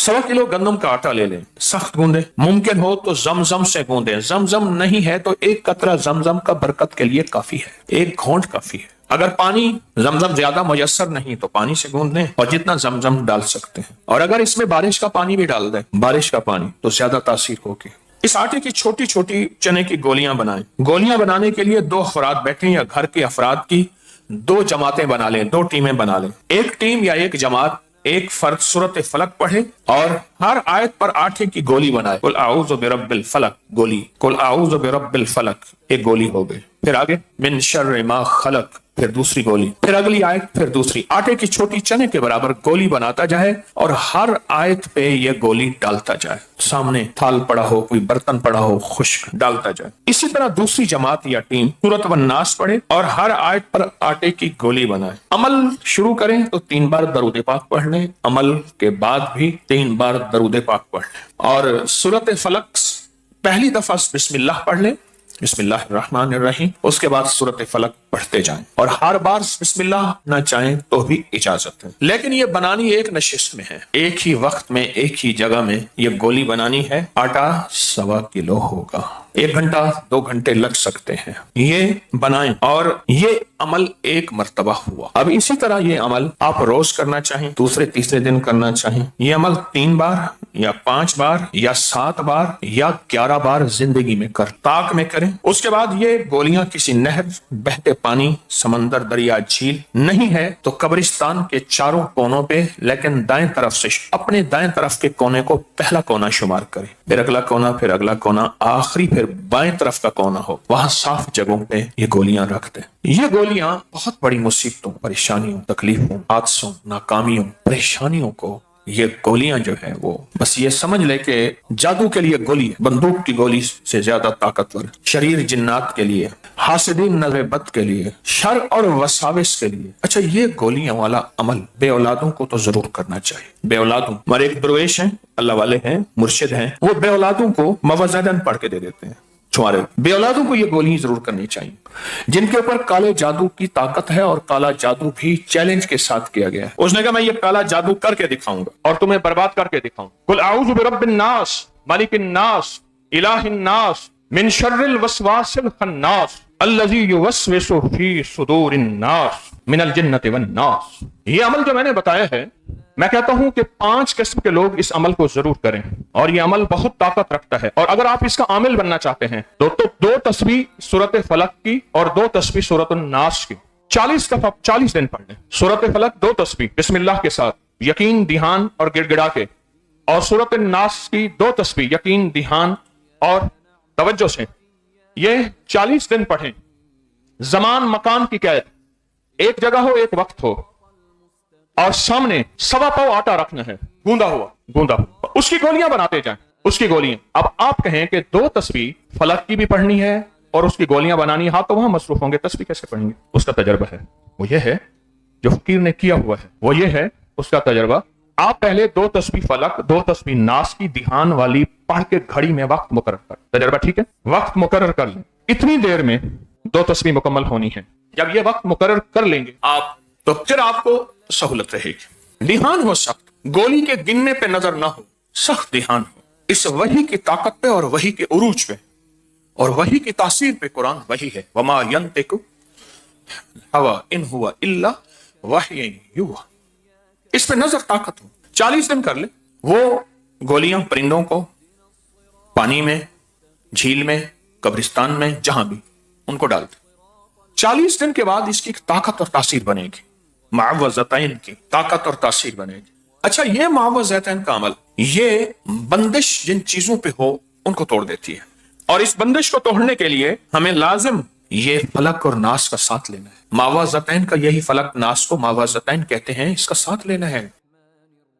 100 kilo गंदम का आटा ले लें, सख्त गूंदे, मुमकिन हो तो जमजम से गूंदे, जमजम नहीं है तो एक कतरा जमजम का बरकत के लिए काफी है, एक घोंट काफी है। अगर पानी जमजम ज्यादा मुयस्सर नहीं तो पानी से गूंद लें और जितना जमजम डाल सकते हैं, और अगर इसमें बारिश का पानी भी डाल दें, बारिश का पानी, तो ज्यादा तासीर होगी। इस आटे की छोटी छोटी चने की गोलियां बनाएं। गोलियां बनाने के लिए 2 अफराद बैठे या घर के अफराद की 2 जमातें बना लें, 2 टीमें बना लें। एक टीम या एक जमात एक फर्द सूरत फलक पढ़े और हर आयत पर आटे की गोली बनाए। कुल आऊज़ु बिरब्बिल फलक गोली, कुल आऊज़ु बिरब्बिल फलक एक गोली हो गई। फिर आगे मिन शर्रि मा खलक, फिर दूसरी गोली, फिर अगली आयत, फिर दूसरी। आटे की छोटी चने के बराबर गोली बनाता जाए और हर आयत पे ये गोली डालता जाए। सामने थाल पड़ा हो, कोई बर्तन पड़ा हो, खुश्क डालता जाए। इसी तरह दूसरी जमात या टीम सूरत वन नास पढ़े और हर आयत पर आटे की गोली बनाए। अमल शुरू करें तो 3 बार दरूद पाक पढ़ लें, अमल के बाद भी 3 बार दरूद पाक पढ़ लें, और सूरत फलक पहली दफा बिस्मिल्लाह पढ़ लें, बिस्मिल्लाहिर्रहमानिर्रहीम, उसके बाद सूरत फलक पढ़ते जाएं, और हर बार बिस्मिल्लाह ना चाहें तो भी इजाजत है। लेकिन ये बनानी एक नशिस्त में है, एक ही वक्त में एक ही जगह में ये गोली बनानी है। आटा 1.25 किलो होगा, 1 घंटा 2 घंटे लग सकते हैं। ये बनाएं और ये अमल 1 मर्तबा हुआ। अब इसी तरह ये अमल आप रोज करना चाहें, दूसरे तीसरे दिन करना चाहें, ये अमल 3 बार या 5 बार या 7 बार या 11 बार जिंदगी में कर ताक में करें। उसके बाद ये गोलियां किसी नहर, बहते पानी, समंदर, दरिया, झील नहीं है तो कब्रिस्तान के चारों कोनों पे, लेकिन दाएं तरफ से, अपने दाएं तरफ के कोने को पहला कोना शुमार करें, फिर अगला कोना, फिर अगला कोना, आखिरी फिर बाएं तरफ का कोना हो, वहां साफ जगहों पे ये गोलियां रख दें। ये गोलियां बहुत बड़ी मुसीबतों, परेशानियों, तकलीफों, हादसों, नाकामियों, परेशानियों को, ये गोलियां जो है वो बस ये समझ ले कि जादू के लिए गोली है, बंदूक की गोली से ज्यादा ताकतवर, शरीर जिन्नात के लिए, हासिदीन नज़र बद के लिए, शर और वसाविस के लिए। अच्छा, ये गोलियां वाला अमल बे औलादों को तो जरूर करना चाहिए। बे औलादों, हमारे एक दरवेश हैं, अल्लाह वाले हैं, मुर्शिद हैं, वो बे औलादों को मवज़दन पढ़ के दे देते हैं। छुआरे बे औलादों को ये गोली जरूर करनी चाहिए, जिनके ऊपर काले जादू की ताकत है, और काला जादू भी चैलेंज के साथ किया गया है। उसने कहा मैं ये काला जादू करके दिखाऊंगा और तुम्हें बर्बाद करके दिखाऊंगा। कुल आऊज़ु बिरब्बिन नास मालिकिन नास इलाहिन नास मिन शर्रिल वसवासिल खन्नास अल्लज़ी युवस्विसु फी सुदूरिन नास मिनल जिन्नति वन नास। ये अमल जो मैंने बताया है, मैं कहता हूं कि 5 किस्म के लोग इस अमल को जरूर करें, और ये अमल बहुत ताकत रखता है। और अगर आप इसका आमिल बनना चाहते हैं तो 2 तस्बीह सूरत फलक की और 2 तस्बीह सूरत नास की 40 दफा 40 दिन पढ़ लें। सूरत फलक 2 तस्बीह बिस्मिल्लाह के साथ, यकीन, ध्यान और गिड़गिड़ा के, और सूरत नास की 2 तस्बीह यकीन, ध्यान और तवज्जो से। ये 40 दिन पढ़ें। जमान मकान की कैद, एक जगह हो, एक वक्त हो, और सामने 1.25 पाव आटा रखना है, गूंदा हुआ, उसकी गोलियां बनाते जाएं, उसकी गोलियां। अब आप कहें कि 2 तस्बीह फलक की भी पढ़नी है और उसकी गोलियां बनानी है, हाँ, तो वहां मसरूफ होंगे, तस्बीह कैसे पढ़ेंगे? उसका तजर्बा है, वो ये है जो फकीर ने किया हुआ है, वो ये है उसका तजर्बा। आप पहले 2 तस्बीह फलक, 2 तस्बीह नास की ध्यान वाली पढ़ के घड़ी में वक्त मुकर्रर कर, तजर्बा ठीक है, वक्त मुकर्रर कर लें। इतनी देर में 2 तस्बीह मुकम्मल होनी है। जब ये वक्त मुकर्रर कर लेंगे आप, तो फिर आपको सहूलत रहेगी। ध्यान हो सख्त, गोली के गिनने पे नजर ना हो, सख्त ध्यान हो इस वही की ताकत पे और वही के उरूज पे और वही की तासीर पे। कुरान वही है, वमा यंतिकु हवा इन हुवा इल्ला वहयन युहा। इस पे नजर, ताकत हो। 40 दिन कर ले। वो गोलियां परिंदों को पानी में, झील में, कब्रिस्तान में, जहां भी, उनको डाल दे। 40 दिन के बाद इसकी ताकत और तासीर बनेगी, मुअव्वज़तैन की ताकत और तासीर बनेगी। अच्छा, ये मुअव्वज़तैन का अमल, ये बंदिश जिन चीजों पे हो उनको तोड़ देती है, और इस बंदिश को तोड़ने के लिए हमें लाजिम ये फलक और नास का साथ लेना है। मुअव्वज़तैन का यही फलक, नास को मुअव्वज़तैन कहते हैं, इसका साथ लेना है।